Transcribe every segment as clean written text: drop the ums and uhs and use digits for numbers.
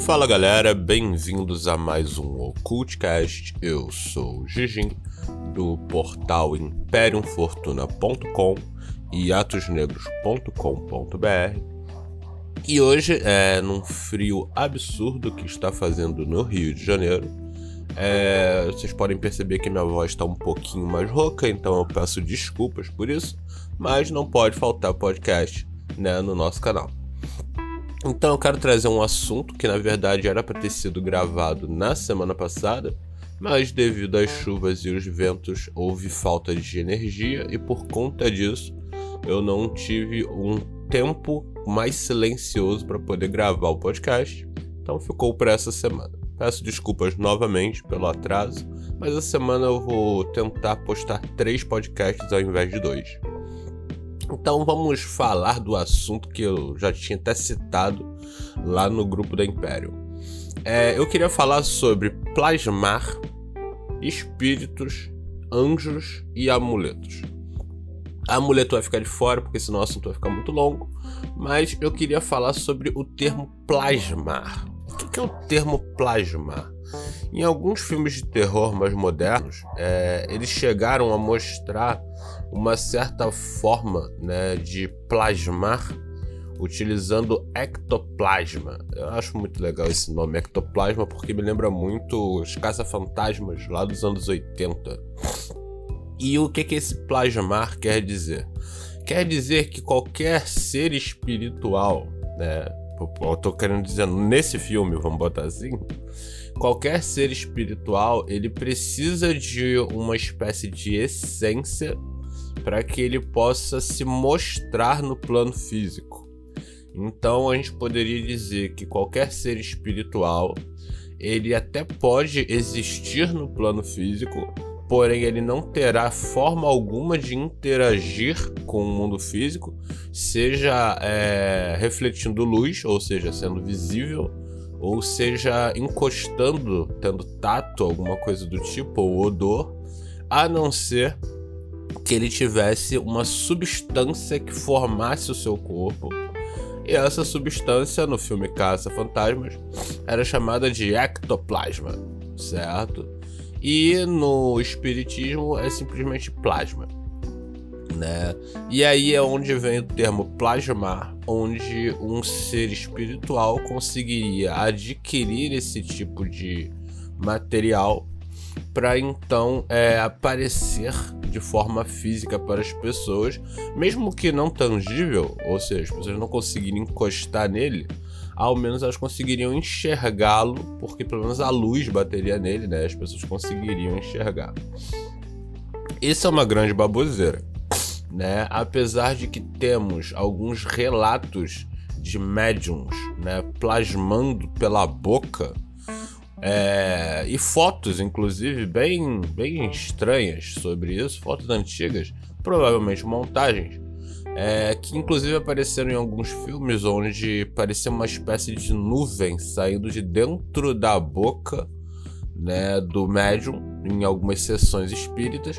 Fala galera, bem-vindos a mais um Occultcast. Eu sou o Gigim, do portal imperiumfortuna.com e atosnegros.com.br. E hoje, num frio absurdo que está fazendo no Rio de Janeiro, vocês podem perceber que minha voz está um pouquinho mais rouca, então eu peço desculpas por isso, mas não pode faltar podcast, no nosso canal. Então eu quero trazer um assunto que na verdade era para ter sido gravado na semana passada, mas devido às chuvas e os ventos houve falta de energia e por conta disso eu não tive um tempo mais silencioso para poder gravar o podcast, então ficou para essa semana. Peço desculpas novamente pelo atraso, mas essa semana eu vou tentar postar 3 podcasts ao invés de 2. Então vamos falar do assunto que eu já tinha até citado lá no grupo da Império. Eu queria falar sobre plasmar, espíritos, anjos e amuletos. Amuleto vai ficar de fora porque senão o assunto vai ficar muito longo, mas eu queria falar sobre o termo plasmar. O que é o termo plasmar? Em alguns filmes de terror mais modernos, eles chegaram a mostrar uma certa forma, de plasmar utilizando ectoplasma. Eu acho muito legal esse nome, ectoplasma, porque me lembra muito os caça-fantasmas lá dos anos 80. E o que esse plasmar quer dizer? Quer dizer que qualquer ser espiritual, eu tô querendo dizer nesse filme, vamos botar assim, qualquer ser espiritual, ele precisa de uma espécie de essência para que ele possa se mostrar no plano físico. Então a gente poderia dizer que qualquer ser espiritual, ele até pode existir no plano físico, porém ele não terá forma alguma de interagir com o mundo físico, seja refletindo luz, ou seja, sendo visível, ou seja, encostando, tendo tato, alguma coisa do tipo, ou odor, a não ser que ele tivesse uma substância que formasse o seu corpo. E essa substância, no filme Caça-Fantasmas, era chamada de ectoplasma, certo? E no espiritismo é simplesmente plasma, E aí é onde vem o termo plasmar, onde um ser espiritual conseguiria adquirir esse tipo de material para então aparecer de forma física para as pessoas, mesmo que não tangível, ou seja, as pessoas não conseguirem encostar nele, ao menos elas conseguiriam enxergá-lo, porque pelo menos a luz bateria nele, as pessoas conseguiriam enxergar. Isso é uma grande baboseira, apesar de que temos alguns relatos de médiums, plasmando pela boca, e fotos, inclusive, bem estranhas sobre isso, fotos antigas, provavelmente montagens, que inclusive apareceram em alguns filmes onde parecia uma espécie de nuvem saindo de dentro da boca, do médium, em algumas sessões espíritas,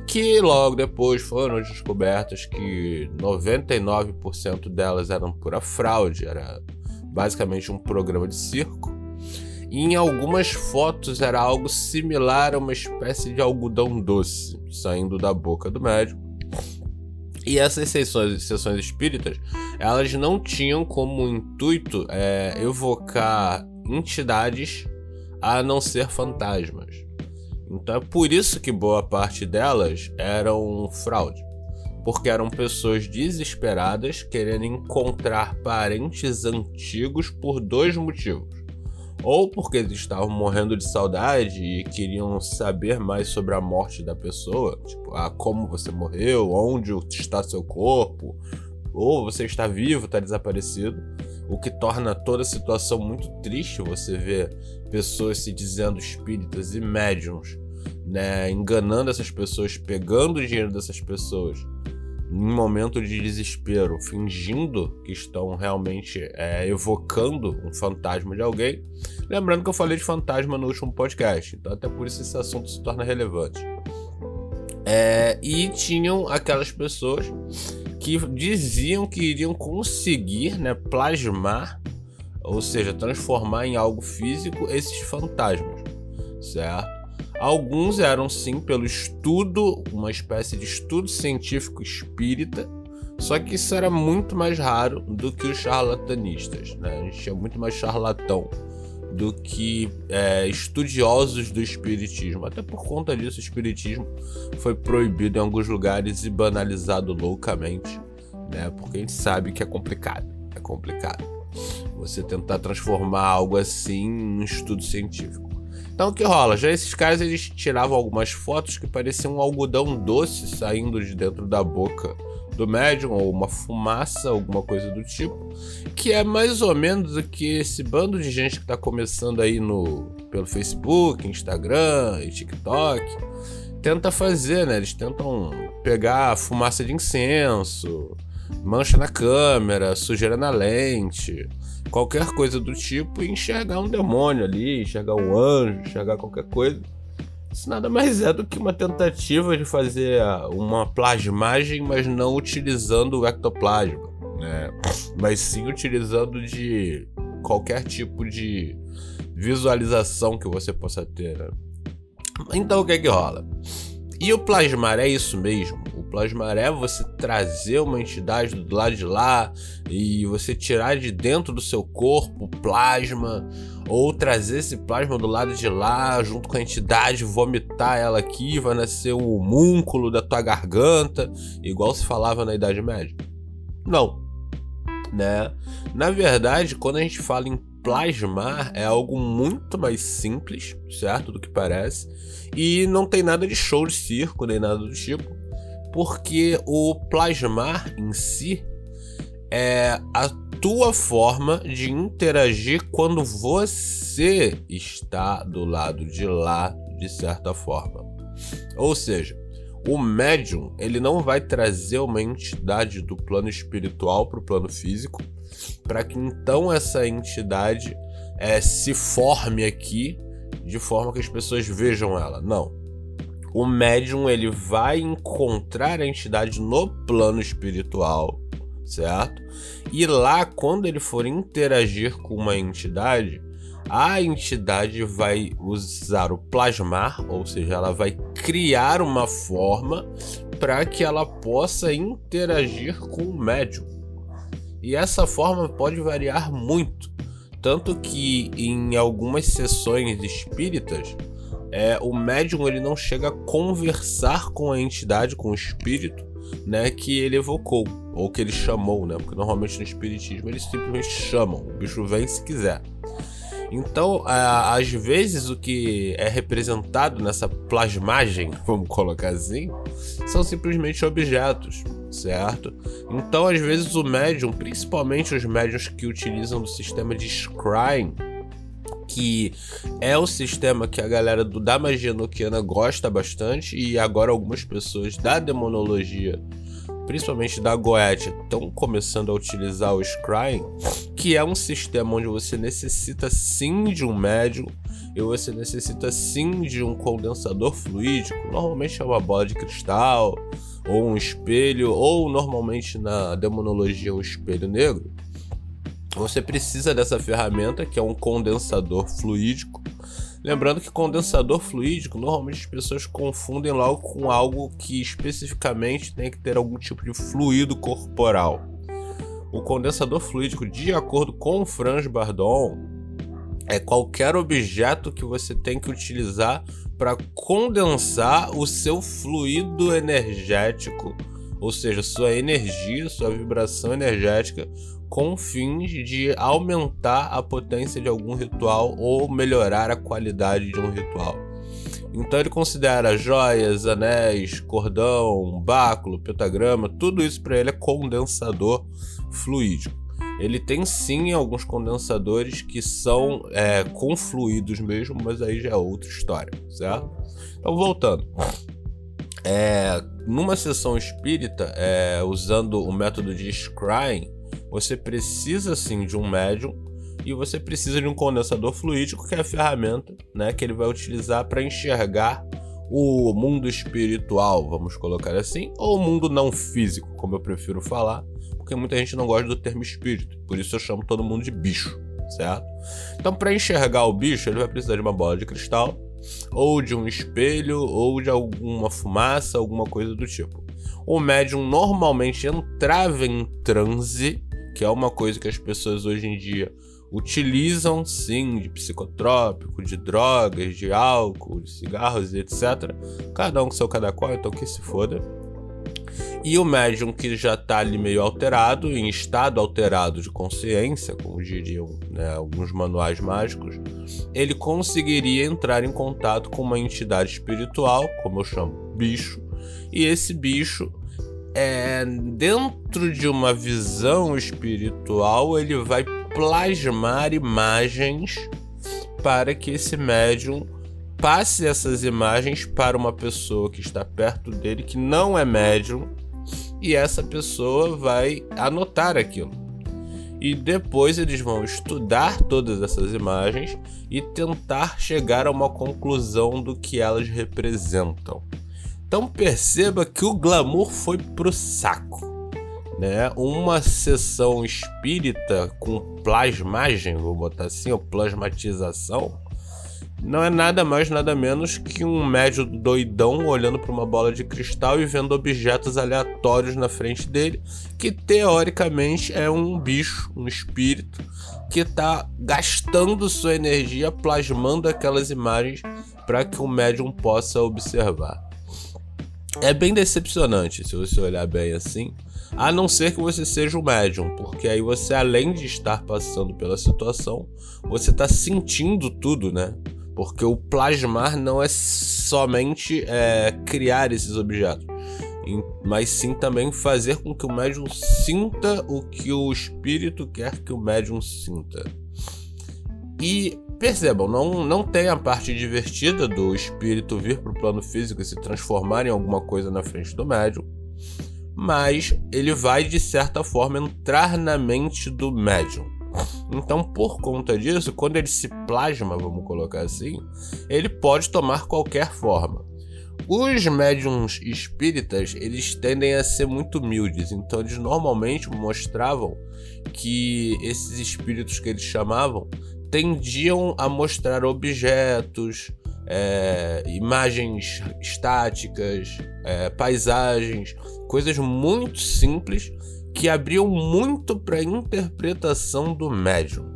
que logo depois foram descobertas que 99% delas eram pura fraude, era basicamente um programa de circo. E em algumas fotos era algo similar a uma espécie de algodão doce saindo da boca do médium. E essas sessões espíritas, elas não tinham como intuito evocar entidades a não ser fantasmas. Então é por isso que boa parte delas eram fraude. Porque eram pessoas desesperadas querendo encontrar parentes antigos por 2 motivos. Ou porque eles estavam morrendo de saudade e queriam saber mais sobre a morte da pessoa, tipo, como você morreu, onde está seu corpo, ou você está vivo, está desaparecido, o que torna toda a situação muito triste. Você vê pessoas se dizendo espíritas e médiums, enganando essas pessoas, pegando o dinheiro dessas pessoas em momento de desespero, fingindo que estão realmente evocando um fantasma de alguém. Lembrando que eu falei de fantasma no último podcast, então até por isso esse assunto se torna relevante. E tinham aquelas pessoas que diziam que iriam conseguir, plasmar ou seja, transformar em algo físico esses fantasmas, certo? Alguns eram sim pelo estudo, uma espécie de estudo científico espírita, só que isso era muito mais raro do que os charlatanistas, né? A gente tinha muito mais charlatão do que estudiosos do espiritismo. Até por conta disso, o espiritismo foi proibido em alguns lugares e banalizado loucamente, né? Porque a gente sabe que é complicado. É complicado você tentar transformar algo assim em um estudo científico. Então o que rola? Já esses caras, eles tiravam algumas fotos que pareciam um algodão doce saindo de dentro da boca do médium, ou uma fumaça, alguma coisa do tipo, que é mais ou menos o que esse bando de gente que tá começando aí pelo Facebook, Instagram e TikTok tenta fazer, né? Eles tentam pegar fumaça de incenso, mancha na câmera, sujeira na lente, qualquer coisa do tipo, e enxergar um demônio ali, enxergar um anjo, enxergar qualquer coisa. Isso nada mais é do que uma tentativa de fazer uma plasmagem, mas não utilizando o ectoplasma, né? Mas sim utilizando de qualquer tipo de visualização que você possa ter, né? Então o que é que rola? E o plasmar é isso mesmo? O plasmar é você trazer uma entidade do lado de lá e você tirar de dentro do seu corpo o plasma, ou trazer esse plasma do lado de lá junto com a entidade, vomitar ela aqui, vai nascer um homúnculo da tua garganta, igual se falava na Idade Média? Não, né? Na verdade, quando a gente fala em plasmar, é algo muito mais simples, certo? Do que parece. E não tem nada de show de circo, nem nada do tipo. Porque o plasmar em si é a tua forma de interagir quando você está do lado de lá, de certa forma. Ou seja, o médium, ele não vai trazer uma entidade do plano espiritual para o plano físico, para que então essa entidade se forme aqui de forma que as pessoas vejam ela. Não. O médium, ele vai encontrar a entidade no plano espiritual, certo? E lá, quando ele for interagir com uma entidade, a entidade vai usar o plasmar, ou seja, ela vai criar uma forma para que ela possa interagir com o médium. E essa forma pode variar muito, tanto que em algumas sessões espíritas, o médium, ele não chega a conversar com a entidade, com o espírito, né, que ele evocou, ou que ele chamou, né? Porque normalmente no espiritismo eles simplesmente chamam, o bicho vem se quiser. Então, às vezes, o que é representado nessa plasmagem, vamos colocar assim, são simplesmente objetos, certo? Então, às vezes, o médium, principalmente os médiums que utilizam do sistema de scrying, que é o sistema que a galera da magia enoquiana gosta bastante, e agora algumas pessoas da demonologia, principalmente da Goetia, estão começando a utilizar o scrying, que é um sistema onde você necessita sim de um médium e você necessita sim de um condensador fluídico. Normalmente é uma bola de cristal ou um espelho, ou normalmente na demonologia um espelho negro. Você precisa dessa ferramenta, que é um condensador fluídico. Lembrando que condensador fluídico, normalmente as pessoas confundem logo com algo que especificamente tem que ter algum tipo de fluido corporal. O condensador fluídico, de acordo com o Franz Bardon, é qualquer objeto que você tem que utilizar para condensar o seu fluido energético, ou seja, sua energia, sua vibração energética, com fins de aumentar a potência de algum ritual ou melhorar a qualidade de um ritual. Então ele considera joias, anéis, cordão, báculo, pentagrama, tudo isso para ele é condensador fluídico. Ele tem sim alguns condensadores que são com fluidos mesmo, mas aí já é outra história, certo? Então voltando. Numa sessão espírita, usando o método de scrying, você precisa sim de um médium e você precisa de um condensador fluídico, que é a ferramenta, né, que ele vai utilizar para enxergar o mundo espiritual, vamos colocar assim, ou o mundo não físico, como eu prefiro falar, porque muita gente não gosta do termo espírito, por isso eu chamo todo mundo de bicho, certo? Então, para enxergar o bicho, ele vai precisar de uma bola de cristal, ou de um espelho, ou de alguma fumaça, alguma coisa do tipo. O médium normalmente entrava em transe, que é uma coisa que as pessoas hoje em dia utilizam, sim, de psicotrópico, de drogas, de álcool, de cigarros, etc. Cada um com seu cada qual, então que se foda. E o médium que já está ali meio alterado, em estado alterado de consciência, como diriam, né, alguns manuais mágicos, ele conseguiria entrar em contato com uma entidade espiritual, como eu chamo, bicho, e esse bicho, dentro de uma visão espiritual, ele vai plasmar imagens para que esse médium passe essas imagens para uma pessoa que está perto dele, que não é médium, e essa pessoa vai anotar aquilo. E depois eles vão estudar todas essas imagens e tentar chegar a uma conclusão do que elas representam. Então perceba que o glamour foi pro saco, né? Uma sessão espírita com plasmagem, vou botar assim, ou plasmatização, não é nada mais, nada menos que um médium doidão olhando para uma bola de cristal e vendo objetos aleatórios na frente dele, que teoricamente é um bicho, um espírito, que está gastando sua energia plasmando aquelas imagens para que o médium possa observar. É bem decepcionante se você olhar bem assim, a não ser que você seja um médium, porque aí você, além de estar passando pela situação, você está sentindo tudo, né? Porque o plasmar não é somente criar esses objetos, mas sim também fazer com que o médium sinta o que o espírito quer que o médium sinta. E percebam, não tem a parte divertida do espírito vir para o plano físico e se transformar em alguma coisa na frente do médium, mas ele vai, de certa forma, entrar na mente do médium. Então, por conta disso, quando ele se plasma, vamos colocar assim, ele pode tomar qualquer forma. Os médiums espíritas, eles tendem a ser muito humildes, então eles normalmente mostravam que esses espíritos que eles chamavam tendiam a mostrar objetos, imagens estáticas, paisagens, coisas muito simples que abriam muito para a interpretação do médium.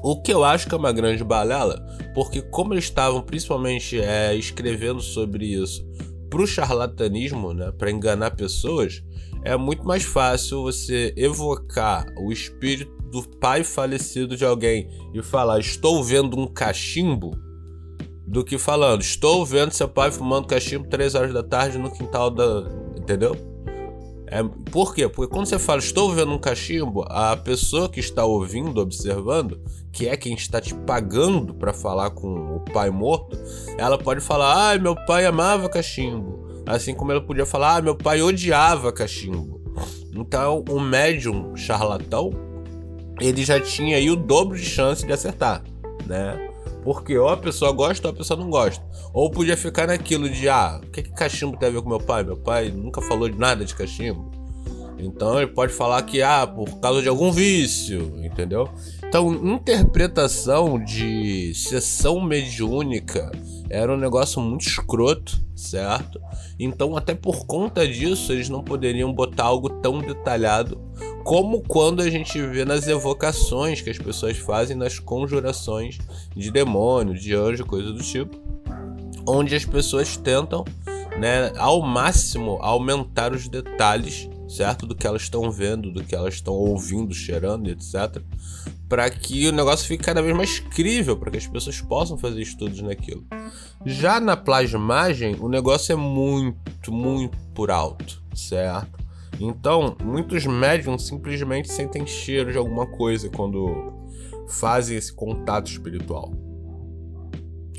O que eu acho que é uma grande balela, porque como eles estavam principalmente escrevendo sobre isso para o charlatanismo, né, para enganar pessoas, é muito mais fácil você evocar o espírito do pai falecido de alguém e falar estou vendo um cachimbo, do que falando estou vendo seu pai fumando cachimbo 3 horas da tarde no quintal da... Entendeu? Por quê? Porque quando você fala estou vendo um cachimbo, a pessoa que está ouvindo, observando, que é quem está te pagando para falar com o pai morto, ela pode falar, meu pai amava cachimbo, assim como ela podia falar, meu pai odiava cachimbo. Então o médium charlatão, ele já tinha aí o dobro de chance de acertar, né? Porque ou a pessoa gosta ou a pessoa não gosta. Ou podia ficar naquilo de, o que cachimbo tem a ver com meu pai? Meu pai nunca falou de nada de cachimbo. Então ele pode falar que, por causa de algum vício, entendeu? Então, interpretação de sessão mediúnica era um negócio muito escroto, certo? Então, até por conta disso, eles não poderiam botar algo tão detalhado como quando a gente vê nas evocações que as pessoas fazem nas conjurações de demônio, de anjo, coisa do tipo, onde as pessoas tentam, né, ao máximo aumentar os detalhes, certo, do que elas estão vendo, do que elas estão ouvindo, cheirando, etc, para que o negócio fique cada vez mais crível, para que as pessoas possam fazer estudos naquilo. Já na plasmagem, o negócio é muito, muito por alto, certo? Então, muitos médiums simplesmente sentem cheiro de alguma coisa quando fazem esse contato espiritual.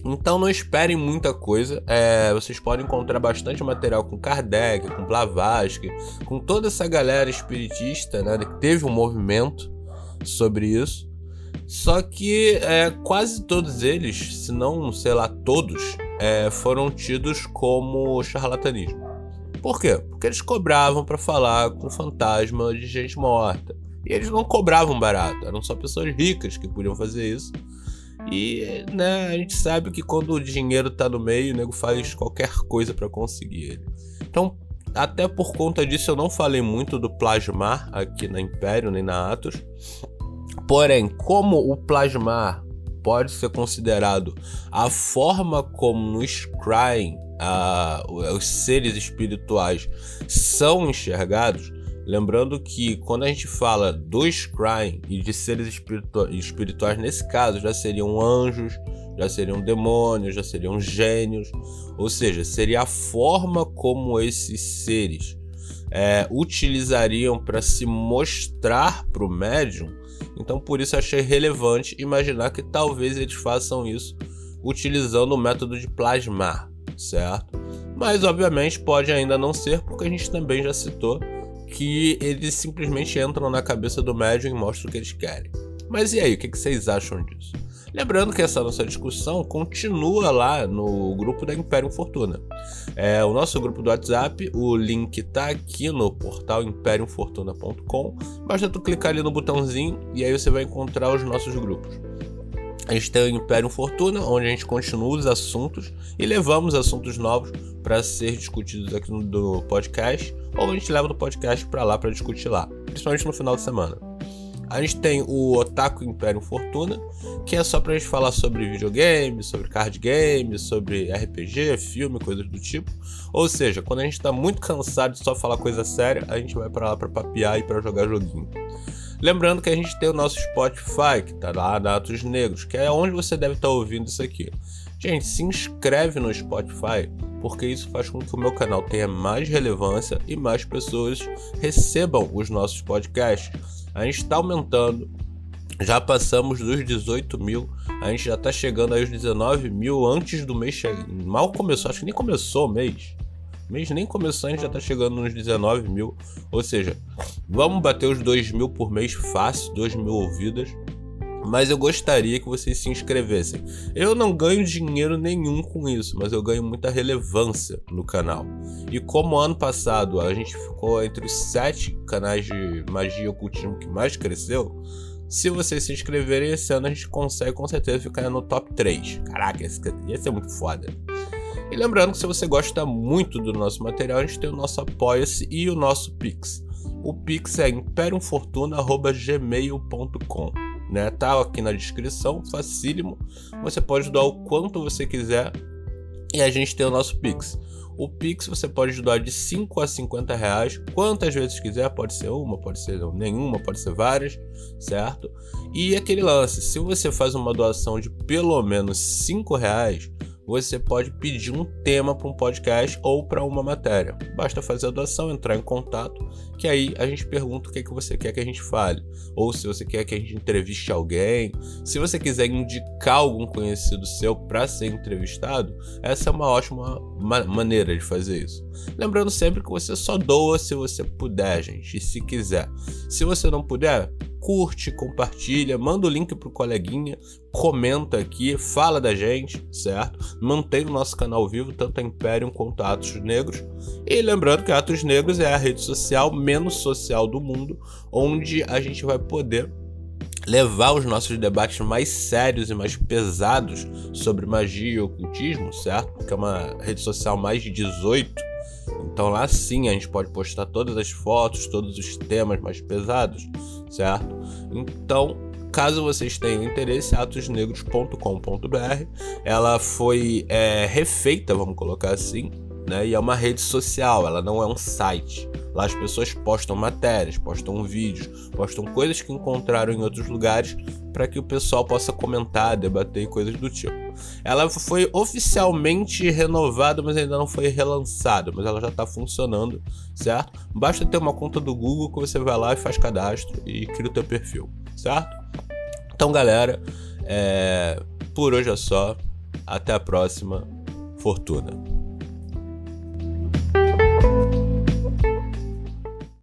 Então não esperem muita coisa, vocês podem encontrar bastante material com Kardec, com Blavatsky, com toda essa galera espiritista, né, que teve um movimento sobre isso. Só que quase todos eles, se não, sei lá, todos, foram tidos como charlatanismo. Por quê? Porque eles cobravam para falar com fantasma de gente morta. E eles não cobravam barato, eram só pessoas ricas que podiam fazer isso. E, né, a gente sabe que quando o dinheiro tá no meio, o nego faz qualquer coisa pra conseguir ele. Então, até por conta disso, eu não falei muito do Plasmar aqui na Império, nem na Atos. Porém, como o Plasmar pode ser considerado a forma como no Scrying os seres espirituais são enxergados, lembrando que quando a gente fala do Scrying e de seres espirituais, nesse caso já seriam anjos, já seriam demônios, já seriam gênios, ou seja, seria a forma como esses seres utilizariam para se mostrar para o médium. Então por isso achei relevante imaginar que talvez eles façam isso utilizando o método de plasmar, certo? Mas obviamente pode ainda não ser, porque a gente também já citou que eles simplesmente entram na cabeça do médium e mostram o que eles querem. Mas e aí, o que vocês acham disso? Lembrando que essa nossa discussão continua lá no grupo da Imperium Fortuna. O nosso grupo do WhatsApp, o link tá aqui no portal imperiumfortuna.com. Basta tu clicar ali no botãozinho e aí você vai encontrar os nossos grupos. A gente tem o Imperium Fortuna, onde a gente continua os assuntos e levamos assuntos novos para ser discutidos aqui no podcast, ou a gente leva do podcast para lá para discutir lá, principalmente no final de semana. A gente tem o Otaku Imperium Fortuna, que é só pra gente falar sobre videogame, sobre card game, sobre RPG, filme, coisas do tipo. Ou seja, quando a gente tá muito cansado de só falar coisa séria, a gente vai pra lá pra papear e pra jogar joguinho. Lembrando que a gente tem o nosso Spotify, que tá lá na Atos Negros, que é onde você deve estar ouvindo isso aqui. Gente, se inscreve no Spotify, porque isso faz com que o meu canal tenha mais relevância e mais pessoas recebam os nossos podcasts. A gente está aumentando, já passamos dos 18 mil, a gente já está chegando aí aos 19 mil antes do mês chegar. Mal começou, acho que nem começou o mês. O mês nem começou, a gente já está chegando nos 19 mil. Ou seja, vamos bater os 2 mil por mês fácil, 2 mil ouvidas. Mas eu gostaria que vocês se inscrevessem. Eu não ganho dinheiro nenhum com isso, mas eu ganho muita relevância no canal. E como ano passado a gente ficou entre os 7 canais de magia e ocultismo que mais cresceu, se vocês se inscreverem esse ano a gente consegue com certeza ficar no top 3. Caraca, esse ia ser muito foda. E lembrando que se você gosta muito do nosso material, a gente tem o nosso Apoia-se e o nosso Pix. O Pix é imperiumfortuna@gmail.com. Tá aqui na descrição, facílimo. Você pode doar o quanto você quiser e a gente tem o nosso Pix. O Pix você pode doar de 5 a 50 reais, quantas vezes quiser, pode ser uma, pode ser nenhuma, pode ser várias, certo? E aquele lance, se você faz uma doação de pelo menos 5 reais, você pode pedir um tema para um podcast ou para uma matéria. Basta fazer a doação, entrar em contato, que aí a gente pergunta o que você quer que a gente fale. Ou se você quer que a gente entreviste alguém. Se você quiser indicar algum conhecido seu para ser entrevistado, essa é uma ótima maneira de fazer isso. Lembrando sempre que você só doa se você puder, gente, e se quiser. Se você não puder, curte, compartilha, manda o link pro coleguinha, comenta aqui, fala da gente, certo? Mantém o nosso canal vivo, tanto a Imperium quanto a Atos Negros. E lembrando que a Atos Negros é a rede social menos social do mundo, onde a gente vai poder levar os nossos debates mais sérios e mais pesados sobre magia e ocultismo, certo? Porque é uma rede social mais de 18. Então lá sim a gente pode postar todas as fotos, todos os temas mais pesados, certo? Então, caso vocês tenham interesse, atosnegros.com.br, ela foi refeita, vamos colocar assim, né? E é uma rede social, ela não é um site. Lá as pessoas postam matérias, postam vídeos, postam coisas que encontraram em outros lugares para que o pessoal possa comentar, debater e coisas do tipo. Ela foi oficialmente renovada, mas ainda não foi relançada, mas ela já está funcionando, certo? Basta ter uma conta do Google que você vai lá e faz cadastro e cria o teu perfil, certo? Então, galera, por hoje é só. Até a próxima. Fortuna.